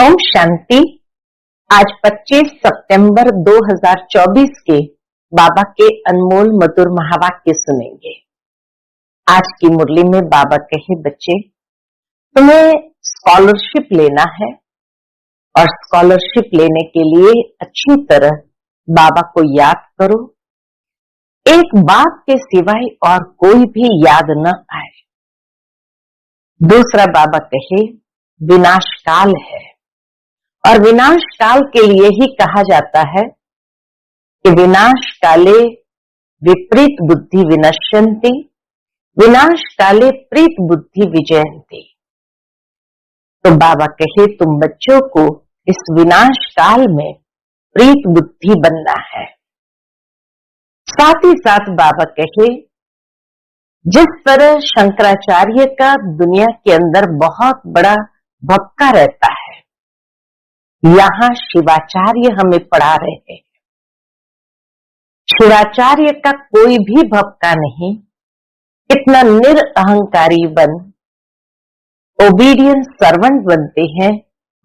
ओम शांति। आज 25 सितंबर 2024 के बाबा के अनमोल मधुर महावाक्य सुनेंगे। आज की मुरली में बाबा कहे, बच्चे तुम्हें स्कॉलरशिप लेना है और स्कॉलरशिप लेने के लिए अच्छी तरह बाबा को याद करो। एक बाप के सिवाय और कोई भी याद न आए। दूसरा बाबा कहे, विनाश काल है और विनाश काल के लिए ही कहा जाता है कि विनाश काले विपरीत बुद्धि विनश्यन्ति, विनाश काले प्रीत बुद्धि विजयन्ति। तो बाबा कहे, तुम बच्चों को इस विनाश काल में प्रीत बुद्धि बनना है। साथ ही साथ बाबा कहे, जिस तरह शंकराचार्य का दुनिया के अंदर बहुत बड़ा भक्का रहता है, यहां शिवाचार्य हमें पढ़ा रहे हैं। शिवाचार्य का कोई भी भक्का नहीं, इतना निरअहंकारी बन ओबीडियंट सर्वेंट बनते हैं,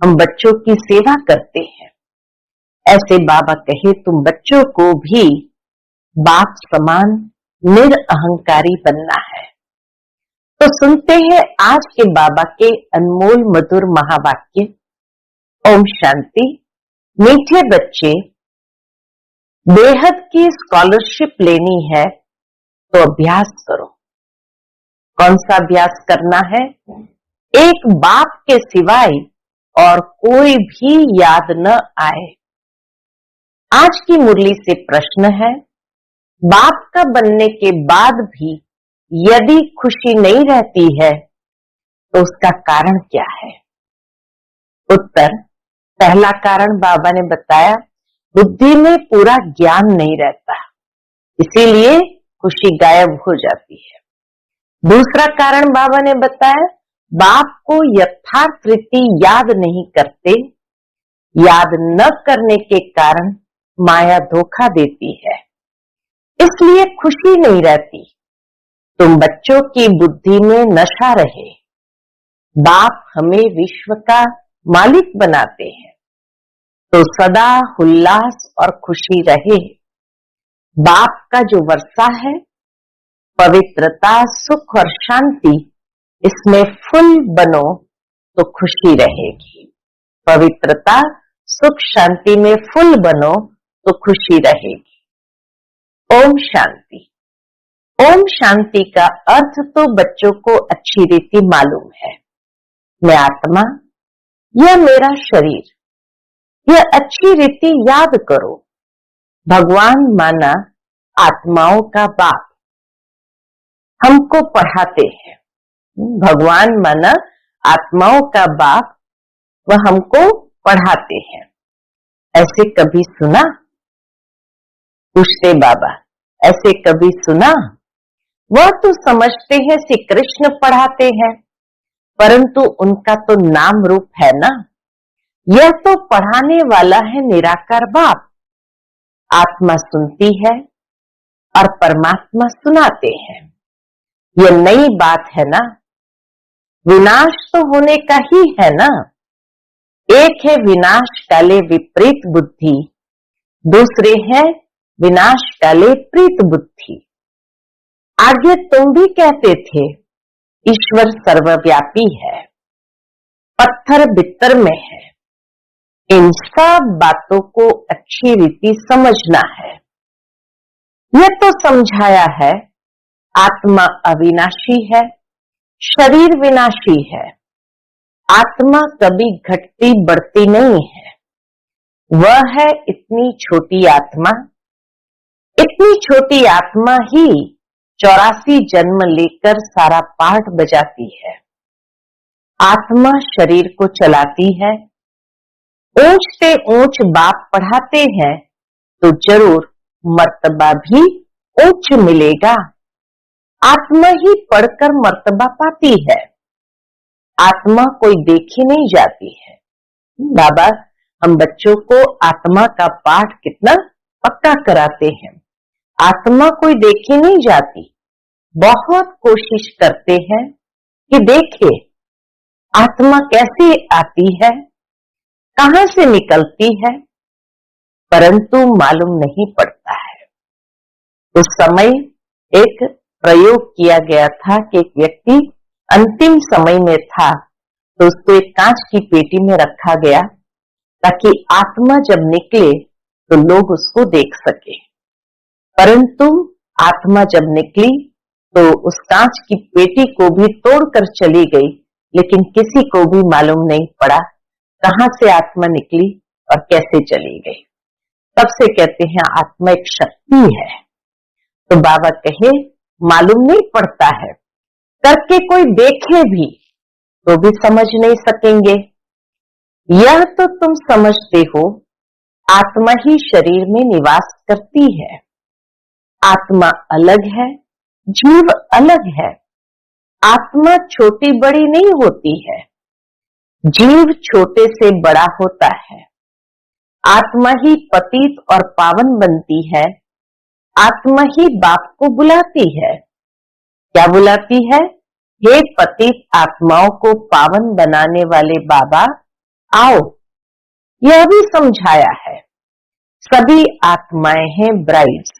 हम बच्चों की सेवा करते हैं। ऐसे बाबा कहे, तुम बच्चों को भी बाप समान निरअहंकारी बनना है। तो सुनते हैं आज के बाबा के अनमोल मधुर महावाक्य। ओम शांति। मीठे बच्चे, बेहद की स्कॉलरशिप लेनी है तो अभ्यास करो। कौन सा अभ्यास करना है? एक बाप के सिवाय और कोई भी याद न आए। आज की मुरली से प्रश्न है, बाप का बनने के बाद भी यदि खुशी नहीं रहती है तो उसका कारण क्या है? उत्तर, पहला कारण बाबा ने बताया, बुद्धि में पूरा ज्ञान नहीं रहता, इसीलिए खुशी गायब हो जाती है। दूसरा कारण बाबा ने बताया, बाप को यथार्थ रीति याद नहीं करते, याद न करने के कारण माया धोखा देती है, इसलिए खुशी नहीं रहती। तुम बच्चों की बुद्धि में नशा रहे। बाप हमें विश्व का मालिक बनाते हैं तो सदा उल्लास और खुशी रहे। बाप का जो वर्षा है, पवित्रता, सुख और शांति, इसमें फुल बनो तो खुशी रहेगी। पवित्रता, सुख, शांति में फुल बनो तो खुशी रहेगी। ओम शांति। ओम शांति का अर्थ तो बच्चों को अच्छी रीति मालूम है। मैं आत्मा, यह मेरा शरीर, यह अच्छी रीति याद करो। भगवान माना आत्माओं का बाप हमको पढ़ाते हैं। भगवान माना आत्माओं का बाप, वह हमको पढ़ाते हैं। ऐसे कभी सुना? पूछते बाबा, ऐसे कभी सुना? वह तो समझते हैं श्री कृष्ण पढ़ाते हैं, परंतु उनका तो नाम रूप है ना। यह तो पढ़ाने वाला है निराकार बाप। आत्मा सुनती है और परमात्मा सुनाते हैं। यह नई बात है ना। विनाश तो होने का ही है ना। एक है विनाश काले विपरीत बुद्धि, दूसरे है विनाश काले प्रीत बुद्धि। आगे तुम भी कहते थे, ईश्वर सर्वव्यापी है, पत्थर बित्तर में है। इन सब बातों को अच्छी रीति समझना है। यह तो समझाया है, आत्मा अविनाशी है, शरीर विनाशी है। आत्मा कभी घटती बढ़ती नहीं है। वह है इतनी छोटी आत्मा। इतनी छोटी आत्मा ही 84 जन्म लेकर सारा पाठ बजाती है। आत्मा शरीर को चलाती है। ऊंच से ऊंच बाप पढ़ाते हैं तो जरूर मर्तबा भी ऊंच मिलेगा। आत्मा ही पढ़कर मर्तबा पाती है। आत्मा कोई देखी नहीं जाती है। बाबा हम बच्चों को आत्मा का पाठ कितना पक्का कराते हैं। आत्मा कोई देखी नहीं जाती। बहुत कोशिश करते हैं कि देखे आत्मा कैसे आती है, कहां से निकलती है, परंतु मालूम नहीं पड़ता है। उस समय एक प्रयोग किया गया था कि एक व्यक्ति अंतिम समय में था, तो उसको एक कांच की पेटी में रखा गया ताकि आत्मा जब निकले तो लोग उसको देख सके। परंतु आत्मा जब निकली तो उस कांच की पेटी को भी तोड़कर चली गई, लेकिन किसी को भी मालूम नहीं पड़ा कहां से आत्मा निकली और कैसे चली गई। तब से कहते हैं आत्मा एक शक्ति है। तो बाबा कहे मालूम नहीं पड़ता है, करके कोई देखे भी तो भी समझ नहीं सकेंगे। यह तो तुम समझते हो आत्मा ही शरीर में निवास करती है। आत्मा अलग है, जीव अलग है। आत्मा छोटी बड़ी नहीं होती है, जीव छोटे से बड़ा होता है। आत्मा ही पतित और पावन बनती है। आत्मा ही बाप को बुलाती है। क्या बुलाती है? हे पतित आत्माओं को पावन बनाने वाले बाबा आओ। यह भी समझाया है। सभी आत्माएं हैं ब्राइड्स,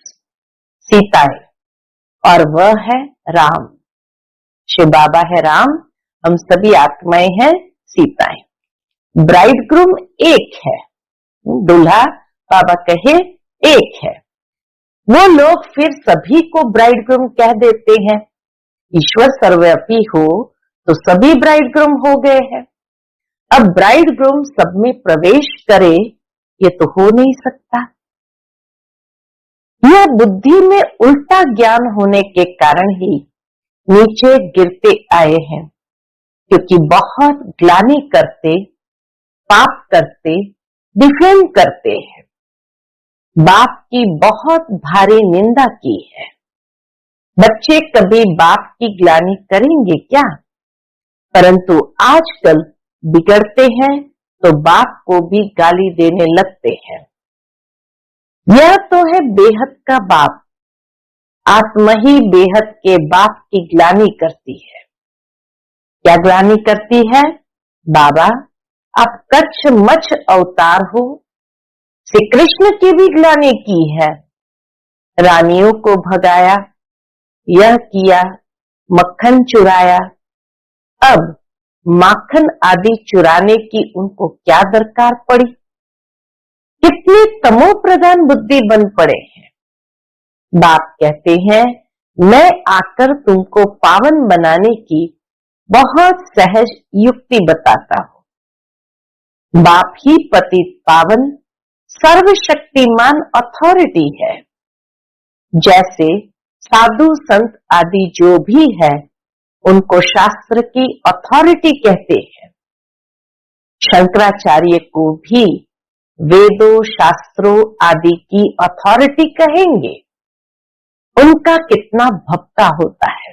सीताएं, और वह है राम। शिव बाबा है राम, हम सभी आत्माएं हैं सीताएं। ब्राइड ग्रूम एक है, दूल्हा बाबा कहे एक है। वो लोग फिर सभी को ब्राइड ग्रूम कह देते हैं। ईश्वर सर्वव्यापी हो तो सभी ब्राइड ग्रूम हो गए हैं। अब ब्राइड ग्रूम सब में प्रवेश करे ये तो हो नहीं सकता। यह बुद्धि में उल्टा ज्ञान होने के कारण ही नीचे गिरते आए हैं, क्योंकि बहुत ग्लानि करते, पाप करते, डिफेम करते हैं। बाप की बहुत भारी निंदा की है। बच्चे कभी बाप की ग्लानि करेंगे क्या? परंतु आजकल बिगड़ते हैं तो बाप को भी गाली देने लगते हैं। यह तो है बेहद का बाप। आत्मा ही बेहद के बाप की ग्लानि करती है। क्या ग्लानि करती है? बाबा आप कच्छ मच्छ अवतार हो। श्री कृष्ण की भी ग्लानि की है। रानियों को भगाया, यह किया, मक्खन चुराया। अब माखन आदि चुराने की उनको क्या दरकार पड़ी? कितने तमो प्रधान बुद्धि बन पड़े हैं। बाप कहते हैं मैं आकर तुमको पावन बनाने की बहुत सहज युक्ति बताता हूं। बाप ही पतित पावन सर्वशक्तिमान अथॉरिटी है। जैसे साधु संत आदि जो भी है उनको शास्त्र की अथॉरिटी कहते हैं। शंकराचार्य को भी वेदों शास्त्रों आदि की अथॉरिटी कहेंगे। उनका कितना भक्ता होता है।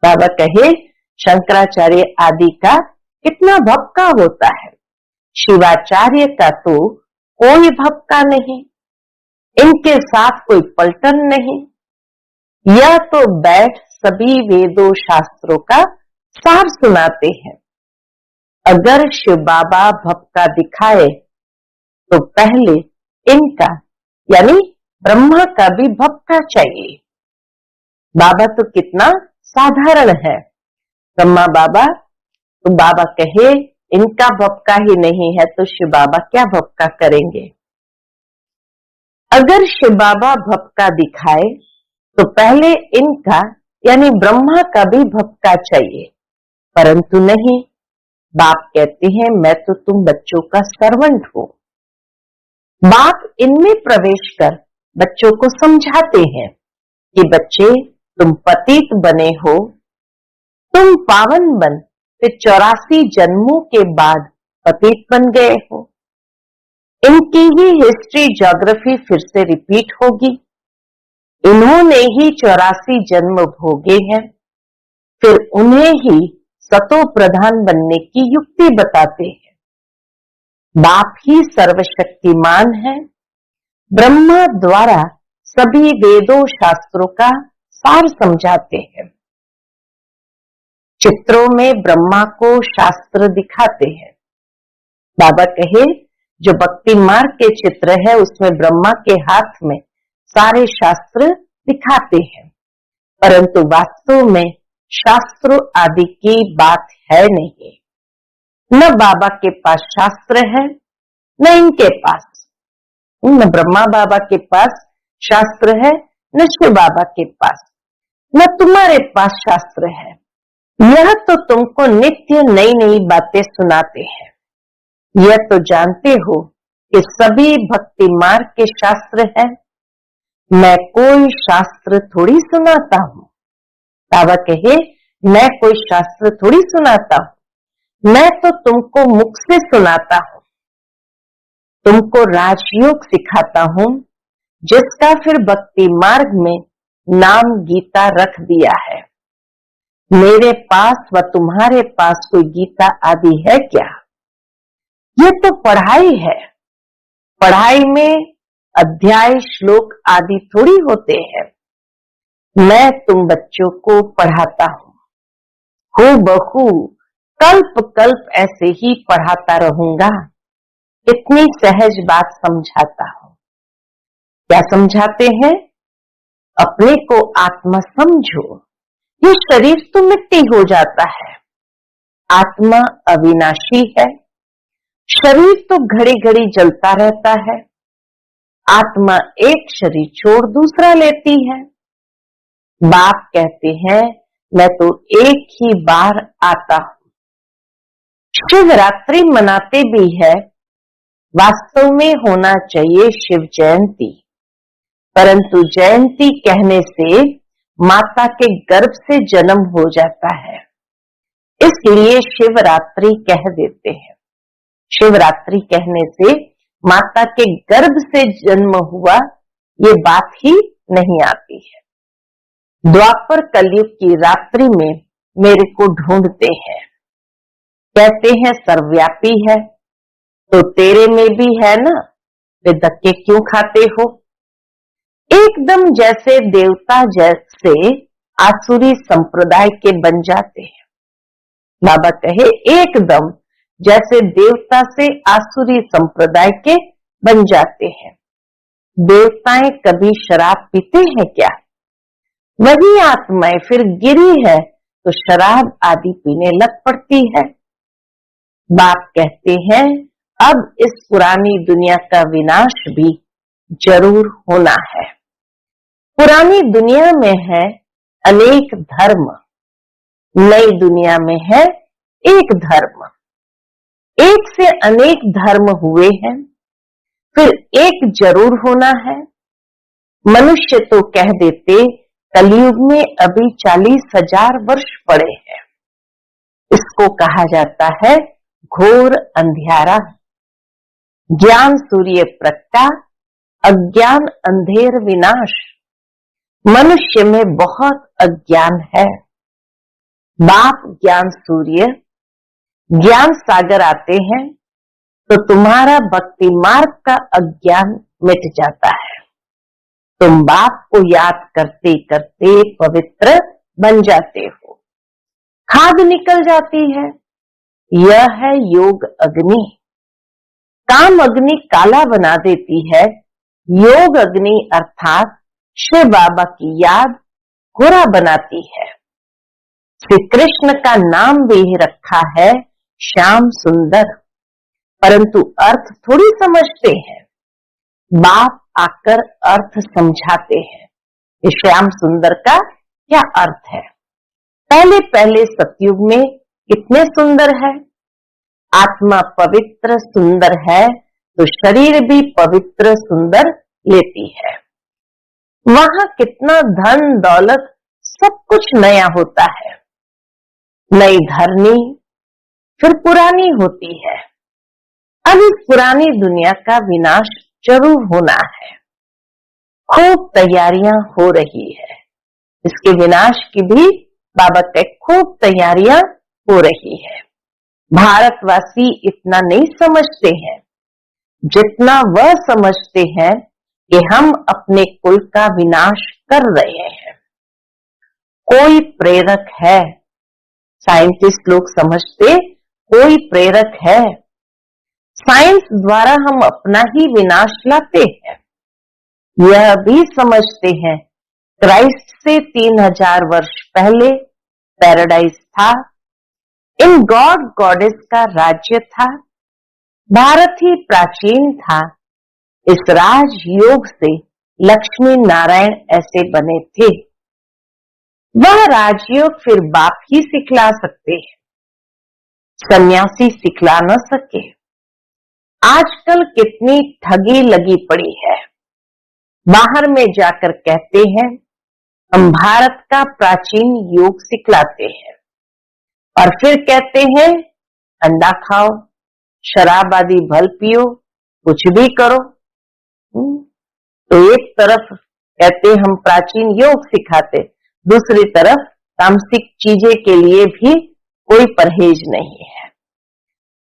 बाबा कहे शंकराचार्य आदि का कितना भक्का होता है। शिवाचार्य का तो कोई भक्का नहीं, इनके साथ कोई पलटन नहीं। यह तो बैठ सभी वेदों शास्त्रों का सार सुनाते हैं। अगर शिव बाबा भक्का दिखाए तो पहले इनका यानी ब्रह्मा का भी भक्का चाहिए। बाबा तो कितना साधारण है। ब्रह्मा बाबा तो बाबा कहे इनका भक्का ही नहीं है तो शिव बाबा क्या भक्का करेंगे। अगर शिव बाबा भक्का दिखाए तो पहले इनका यानी ब्रह्मा का भी भक्का चाहिए, परंतु नहीं। बाप कहते हैं मैं तो तुम बच्चों का सर्वेंट हूं। बाप इनमें प्रवेश कर बच्चों को समझाते हैं कि बच्चे तुम पतित बने हो, तुम पावन बन फिर 84 जन्मों के बाद पतित बन गए हो। इनकी ही हिस्ट्री ज्योग्राफी फिर से रिपीट होगी। इन्होंने ही 84 जन्म भोगे हैं, फिर उन्हें ही सतो प्रधान बनने की युक्ति बताते हैं। बाप ही सर्वशक्तिमान है। ब्रह्मा द्वारा सभी वेदों शास्त्रों का सार समझाते हैं। चित्रों में ब्रह्मा को शास्त्र दिखाते हैं। बाबा कहे जो भक्ति मार्ग के चित्र है उसमें ब्रह्मा के हाथ में सारे शास्त्र दिखाते हैं, परंतु वास्तव में शास्त्रों आदि की बात है नहीं। न बाबा के पास शास्त्र है, न इनके पास, न ब्रह्मा बाबा के पास शास्त्र है, न शिव बाबा के पास, न तुम्हारे पास शास्त्र है। यह तो तुमको नित्य नई नई बातें सुनाते हैं। यह तो जानते हो कि सभी भक्ति मार्ग के शास्त्र है। मैं कोई शास्त्र थोड़ी सुनाता हूँ। बाबा कहे मैं कोई शास्त्र थोड़ी सुनाता हूँ, मैं तो तुमको मुख से सुनाता हूँ, तुमको राजयोग सिखाता हूँ, जिसका फिर भक्ति मार्ग में नाम गीता रख दिया है। मेरे पास व तुम्हारे पास कोई गीता आदि है क्या? ये तो पढ़ाई है। पढ़ाई में अध्याय श्लोक आदि थोड़ी होते हैं। मैं तुम बच्चों को पढ़ाता हूँ, हूबहू कल्प कल्प ऐसे ही पढ़ाता रहूंगा। इतनी सहज बात समझाता हूँ। क्या समझाते हैं? अपने को आत्मा समझो। ये शरीर तो मिट्टी हो जाता है, आत्मा अविनाशी है। शरीर तो घड़ी घड़ी जलता रहता है। आत्मा एक शरीर छोड़ दूसरा लेती है। बाप कहते हैं मैं तो एक ही बार आता हूं। शिवरात्रि मनाते भी है, वास्तव में होना चाहिए शिव जयंती, परंतु जयंती कहने से माता के गर्भ से जन्म हो जाता है, इसलिए शिवरात्रि कह देते हैं। शिवरात्रि कहने से माता के गर्भ से जन्म हुआ ये बात ही नहीं आती है। द्वापर कलयुग की रात्रि में मेरे को ढूंढते हैं, कहते हैं सर्वव्यापी है, तो तेरे में भी है ना, वे धक्के क्यों खाते हो? एकदम जैसे देवता जैसे आसुरी संप्रदाय के बन जाते हैं। बाबा कहे एकदम जैसे देवता से आसुरी संप्रदाय के बन जाते हैं। देवताएं कभी शराब पीते हैं क्या? वही आत्माएं फिर गिरी है तो शराब आदि पीने लग पड़ती है। बाप कहते हैं अब इस पुरानी दुनिया का विनाश भी जरूर होना है। पुरानी दुनिया में है अनेक धर्म, नई दुनिया में है एक धर्म। एक से अनेक धर्म हुए हैं, फिर एक जरूर होना है। मनुष्य तो कह देते कलयुग में अभी 40,000 वर्ष पड़े हैं। इसको कहा जाता है घोर अंधियारा। ज्ञान सूर्य प्रगटा, अज्ञान अंधेर विनाश। मनुष्य में बहुत अज्ञान है। बाप ज्ञान सूर्य ज्ञान सागर आते हैं तो तुम्हारा भक्ति मार्ग का अज्ञान मिट जाता है। तुम बाप को याद करते करते पवित्र बन जाते हो, खाद निकल जाती है। यह है योग अग्नि। काम अग्नि काला बना देती है, योग अग्नि अर्थात शिव बाबा की याद गोरा बनाती है। श्री कृष्ण का नाम भी रखा है श्याम सुंदर, परंतु अर्थ थोड़ी समझते हैं। बाप आकर अर्थ समझाते हैं कि श्याम सुंदर का क्या अर्थ है। पहले पहले सतयुग में कितने सुंदर है। आत्मा पवित्र सुंदर है तो शरीर भी पवित्र सुंदर लेती है। वहां कितना धन दौलत सब कुछ नया होता है। नई धरनी फिर पुरानी होती है। अब इस पुरानी दुनिया का विनाश जरूर होना है। खूब तैयारियां हो रही है। इसके विनाश की भी बाबा के खूब तैयारियां हो रही है। भारतवासी इतना नहीं समझते हैं जितना वह समझते हैं कि हम अपने कुल का विनाश कर रहे हैं। कोई प्रेरक है, साइंटिस्ट लोग समझते कोई प्रेरक है। साइंस द्वारा हम अपना ही विनाश लाते हैं। यह भी समझते हैं क्राइस्ट से 3000 वर्ष पहले पैराडाइज था, इन गॉड गॉडेस का राज्य था, भारत ही प्राचीन था, इस राजयोग से लक्ष्मी नारायण ऐसे बने थे। वह राजयोग फिर बाप ही सिखला सकते हैं, सन्यासी सिखला न सके। आजकल कितनी ठगी लगी पड़ी है। बाहर में जाकर कहते हैं हम भारत का प्राचीन योग सिखलाते हैं, और फिर कहते हैं अंडा खाओ, शराब आदि भल पियो, कुछ भी करो। तो एक तरफ कहते हम प्राचीन योग सिखाते, दूसरी तरफ तामसिक चीजें के लिए भी कोई परहेज नहीं है।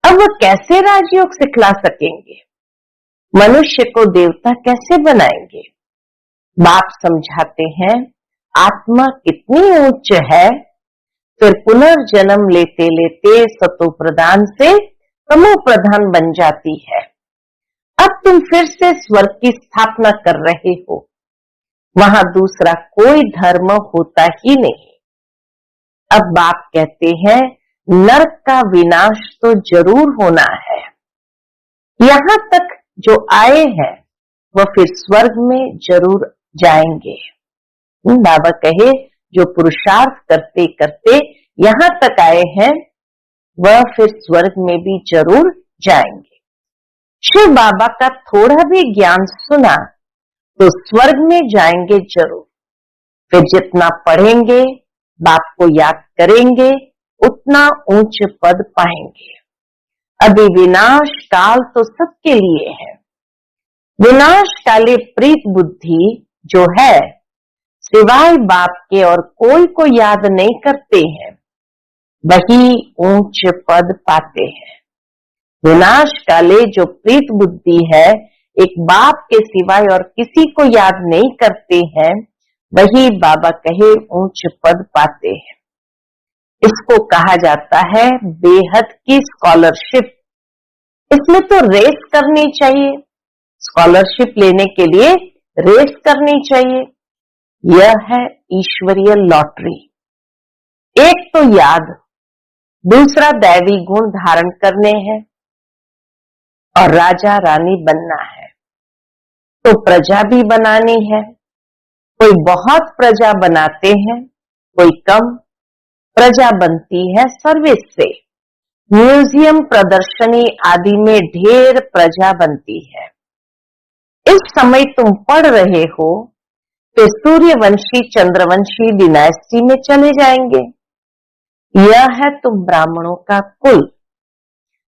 अब वो कैसे राजयोग सिखला सकेंगे? मनुष्य को देवता कैसे बनाएंगे? बाप समझाते हैं आत्मा कितनी उच्च है, फिर पुनर्जन्म लेते लेते सतो प्रधान से तमो प्रधान बन जाती है। अब तुम फिर से स्वर्ग की स्थापना कर रहे हो, वहां दूसरा कोई धर्म होता ही नहीं। अब बाप कहते हैं नरक का विनाश तो जरूर होना है। यहां तक जो आए हैं वह फिर स्वर्ग में जरूर जाएंगे। बाबा कहे जो पुरुषार्थ करते करते यहां तक आए हैं वह फिर स्वर्ग में भी जरूर जाएंगे। शिव बाबा का थोड़ा भी ज्ञान सुना तो स्वर्ग में जाएंगे जरूर। फिर जितना पढ़ेंगे, बाप को याद करेंगे, उतना ऊंच पद पाएंगे। अभी विनाश काल तो सबके लिए है। विनाश काले प्रीत बुद्धि जो है सिवाय बाप के और कोई को याद नहीं करते हैं, वही ऊंच पद पाते हैं। विनाश काले जो प्रीत बुद्धि है, एक बाप के सिवाय और किसी को याद नहीं करते हैं, वही बाबा कहे ऊंच पद पाते हैं। इसको कहा जाता है बेहद की स्कॉलरशिप। इसमें तो रेस करनी चाहिए, स्कॉलरशिप लेने के लिए रेस करनी चाहिए। यह है ईश्वरीय लॉटरी। एक तो याद, दूसरा दैवी गुण धारण करने हैं और राजा रानी बनना है। तो प्रजा भी बनानी है। कोई बहुत प्रजा बनाते हैं, कोई कम प्रजा बनती है सर्विस से। म्यूजियम, प्रदर्शनी आदि में ढेर प्रजा बनती है। इस समय तुम पढ़ रहे हो तो सूर्यवंशी चंद्रवंशी डिनास्टी में चले जाएंगे। यह है तुम ब्राह्मणों का कुल।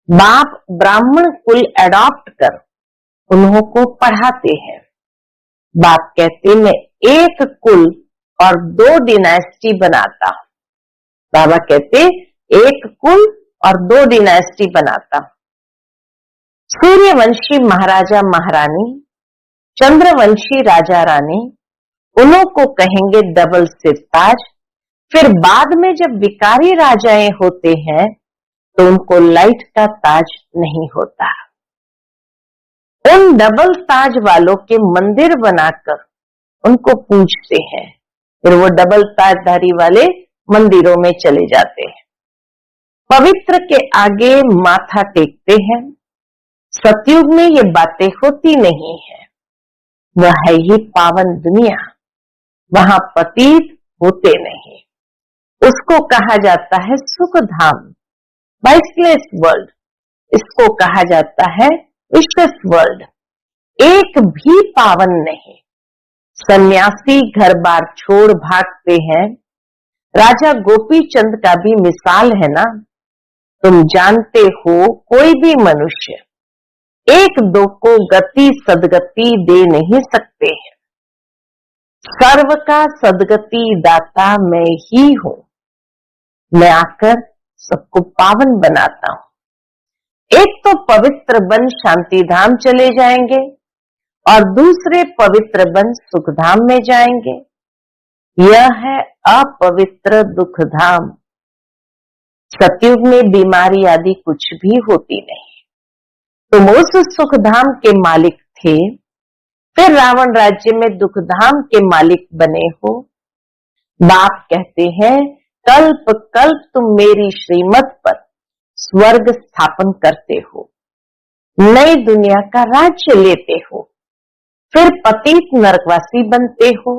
बाप ब्राह्मण कुल एडॉप्ट कर उन्हों को पढ़ाते हैं। बाप कहते मैं एक कुल और 2 डिनास्टी बनाता हूं। बाबा कहते एक कुल और 2 डिनास्टी बनाता हूं। सूर्यवंशी महाराजा महारानी, चंद्रवंशी राजा रानी, उन्हों को कहेंगे डबल सिर ताज। फिर बाद में जब विकारी राजाएं होते हैं तो उनको लाइट का ताज नहीं होता। उन डबल ताज वालों के मंदिर बनाकर उनको पूजते हैं। फिर वो डबल ताजधारी वाले मंदिरों में चले जाते हैं, पवित्र के आगे माथा टेकते हैं। सतयुग में ये बातें होती नहीं है। वह है ही पावन दुनिया, वहां पतित होते नहीं। उसको कहा जाता है सुख धाम, बाइसलेस वर्ल्ड। इसको कहा जाता है विशेष वर्ल्ड। एक भी पावन नहीं। सन्यासी घर बार छोड़ भागते हैं। राजा गोपी चंद का भी मिसाल है ना। तुम जानते हो कोई भी मनुष्य एक दो को गति सदगति दे नहीं सकते हैं। सर्व का सदगति दाता मैं ही हूं। मैं आकर सबको पावन बनाता हूं। एक तो पवित्र बन शांति धाम चले जाएंगे और दूसरे पवित्र बन सुख धाम में जाएंगे। यह है अपवित्र दुख धाम। सतयुग में बीमारी आदि कुछ भी होती नहीं। तुम उस सुखधाम के मालिक थे, फिर रावण राज्य में दुखधाम के मालिक बने हो। बाप कहते हैं कल्प कल्प तुम मेरी श्रीमत पर स्वर्ग स्थापन करते हो, नई दुनिया का राज्य लेते हो, फिर पतित नरकवासी बनते हो,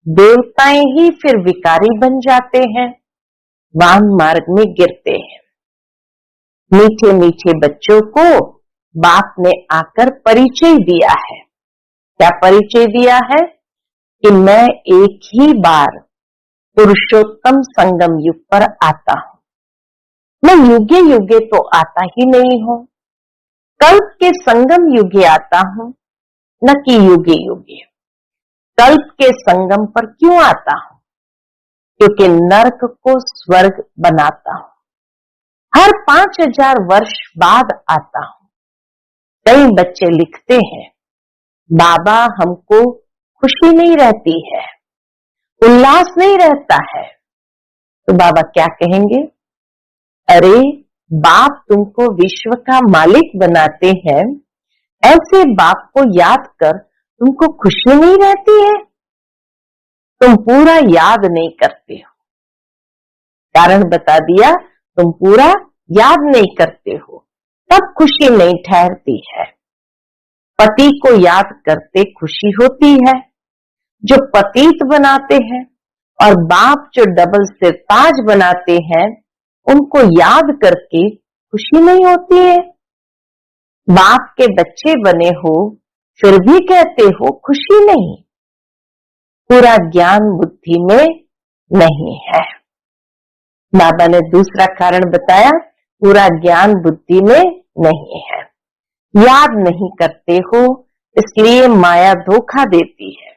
देवताएं ही फिर विकारी बन जाते हैं, वाम मार्ग में गिरते हैं। मीठे मीठे बच्चों को बाप ने आकर परिचय दिया है। क्या परिचय दिया है? कि मैं एक ही बार पुरुषोत्तम संगम युग पर आता हूं, मैं युगे युगे तो आता ही नहीं हूं, कल्प के संगम युगे आता हूं, न कि युगे युगे। कल्प के संगम पर क्यों आता हूं? क्योंकि नरक को स्वर्ग बनाता हूं। हर 5000 वर्ष बाद आता हूं। कई बच्चे लिखते हैं बाबा हमको खुशी नहीं रहती है, उल्लास नहीं रहता है। तो बाबा क्या कहेंगे? अरे बाप तुमको विश्व का मालिक बनाते हैं, ऐसे बाप को याद कर तुमको खुशी नहीं रहती है? तुम पूरा याद नहीं करते हो। कारण बता दिया, तुम पूरा याद नहीं करते हो, तब खुशी नहीं ठहरती है। पति को याद करते खुशी होती है, जो पतित बनाते हैं, और बाप जो डबल सिर ताज बनाते हैं, उनको याद करके खुशी नहीं होती है। बाप के बच्चे बने हो फिर भी कहते हो खुशी नहीं, पूरा ज्ञान बुद्धि में नहीं है। बाबा ने दूसरा कारण बताया, पूरा ज्ञान बुद्धि में नहीं है, याद नहीं करते हो, इसलिए माया धोखा देती है।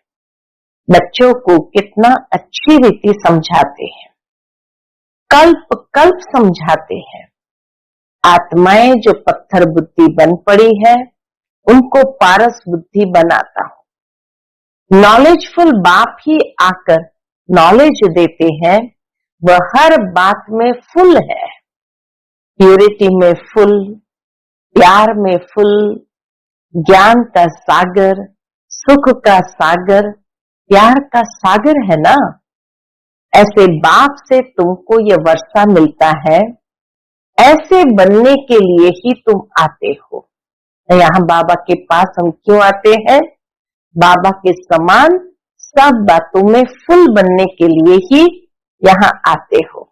बच्चों को कितना अच्छी रीति समझाते हैं, कल्प कल्प समझाते हैं। आत्माएं जो पत्थर बुद्धि बन पड़ी है, उनको पारस बुद्धि बनाता हूं। नॉलेजफुल बाप ही आकर नॉलेज देते हैं, वह हर बात में फुल है, प्यूरिटी में फुल, प्यार में फुल, ज्ञान का सागर, सुख का सागर, प्यार का सागर है ना। ऐसे बाप से तुमको यह वर्षा मिलता है, ऐसे बनने के लिए ही तुम आते हो। यहाँ बाबा के पास हम क्यों आते हैं? बाबा के समान सब बातों में फुल बनने के लिए ही यहाँ आते हो।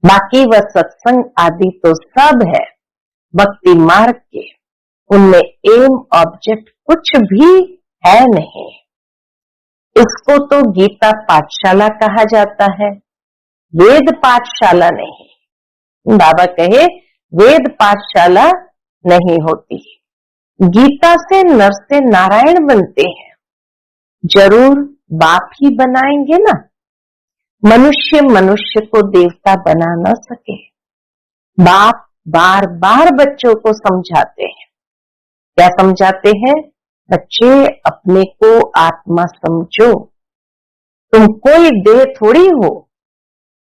बाकी वह सत्संग आदि तो सब है भक्ति मार्ग के, उनमें एम ऑब्जेक्ट कुछ भी है नहीं। इसको तो गीता पाठशाला कहा जाता है, वेद पाठशाला नहीं। बाबा कहे वेद पाठशाला नहीं होती, गीता से नर से नारायण बनते हैं। जरूर बाप ही बनाएंगे ना, मनुष्य मनुष्य को देवता बना न सके। बाप बार बार बच्चों को समझाते हैं। क्या समझाते हैं? बच्चे अपने को आत्मा समझो, तुम कोई देह थोड़ी हो।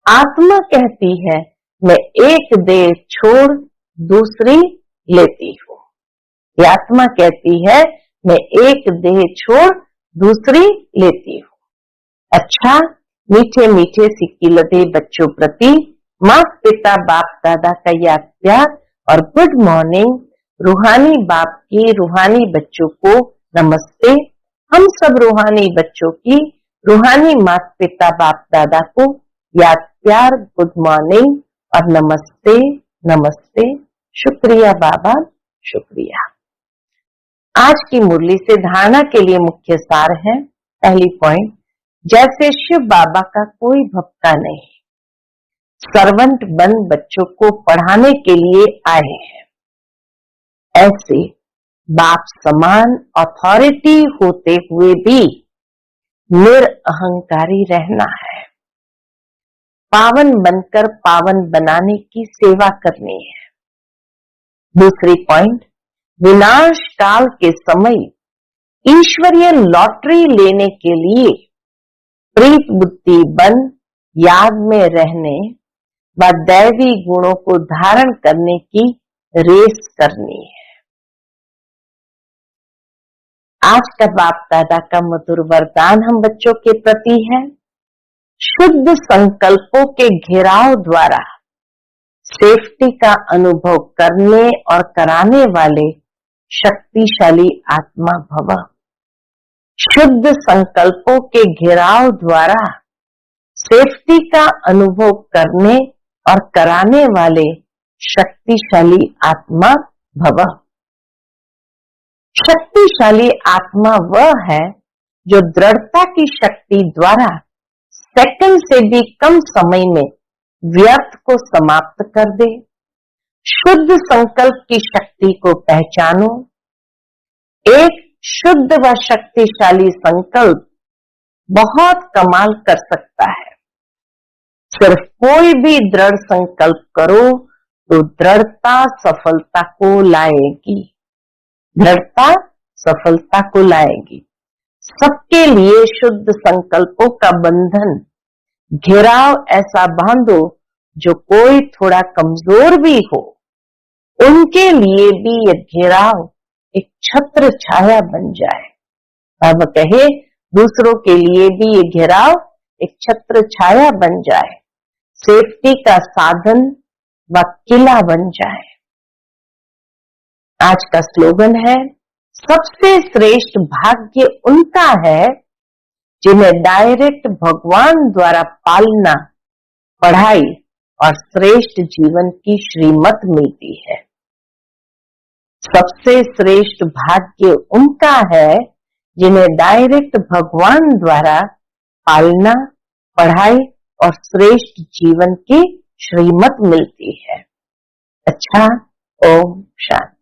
आत्मा कहती है मैं एक देह छोड़ दूसरी लेती हूँ। ये आत्मा कहती है मैं एक देह छोड़ दूसरी लेती हूँ। अच्छा, मीठे मीठे सिक्की लदे बच्चों प्रति माता पिता बाप दादा का याद प्यार और गुड मॉर्निंग। रूहानी बाप की रूहानी बच्चों को नमस्ते। हम सब रूहानी बच्चों की रूहानी माता पिता बाप दादा को याद प्यार, गुड मॉर्निंग और नमस्ते नमस्ते। शुक्रिया बाबा, शुक्रिया। आज की मुरली से धारणा के लिए मुख्य सार है। पहली पॉइंट, जैसे शिव बाबा का कोई भक्ता नहीं, सर्वेंट बन बच्चों को पढ़ाने के लिए आए हैं, ऐसे बाप समान अथॉरिटी होते हुए भी निरअहंकारी रहना है। पावन बनकर पावन बनाने की सेवा करनी है। दूसरी पॉइंट, विनाश काल के समय ईश्वरीय लॉटरी लेने के लिए प्रीत बुद्धि बन याद में रहने व दैवी गुणों को धारण करने की रेस करनी है। आज का बाप दादा का मधुर वरदान हम बच्चों के प्रति है, शुद्ध संकल्पों के घेराव द्वारा सेफ्टी का अनुभव करने और कराने वाले शक्तिशाली आत्मा भव। शुद्ध संकल्पों के घेराव द्वारा सेफ्टी का अनुभव करने और कराने वाले शक्तिशाली आत्मा भव। शक्तिशाली आत्मा वह है जो दृढ़ता की शक्ति द्वारा सेकंड से भी कम समय में व्यर्थ को समाप्त कर दे। शुद्ध संकल्प की शक्ति को पहचानो। एक शुद्ध व शक्तिशाली संकल्प बहुत कमाल कर सकता है। सिर्फ कोई भी दृढ़ संकल्प करो तो दृढ़ता सफलता को लाएगी। दृढ़ता सफलता को लाएगी। सबके लिए शुद्ध संकल्पों का बंधन घेराव ऐसा बांधो जो कोई थोड़ा कमजोर भी हो, उनके लिए भी यह घेराव एक छत्र छाया बन जाए। अब कहे दूसरों के लिए भी ये घेराव एक छत्र छाया बन जाए, सेफ्टी का साधन व किला बन जाए। आज का स्लोगन है, सबसे श्रेष्ठ भाग्य उनका है जिन्हें डायरेक्ट भगवान द्वारा पालना, पढ़ाई और श्रेष्ठ जीवन की श्रीमत मिलती है। सबसे श्रेष्ठ भाग्य उनका है जिन्हें डायरेक्ट भगवान द्वारा पालना, पढ़ाई और श्रेष्ठ जीवन की श्रीमत मिलती है। अच्छा, ओम शांति।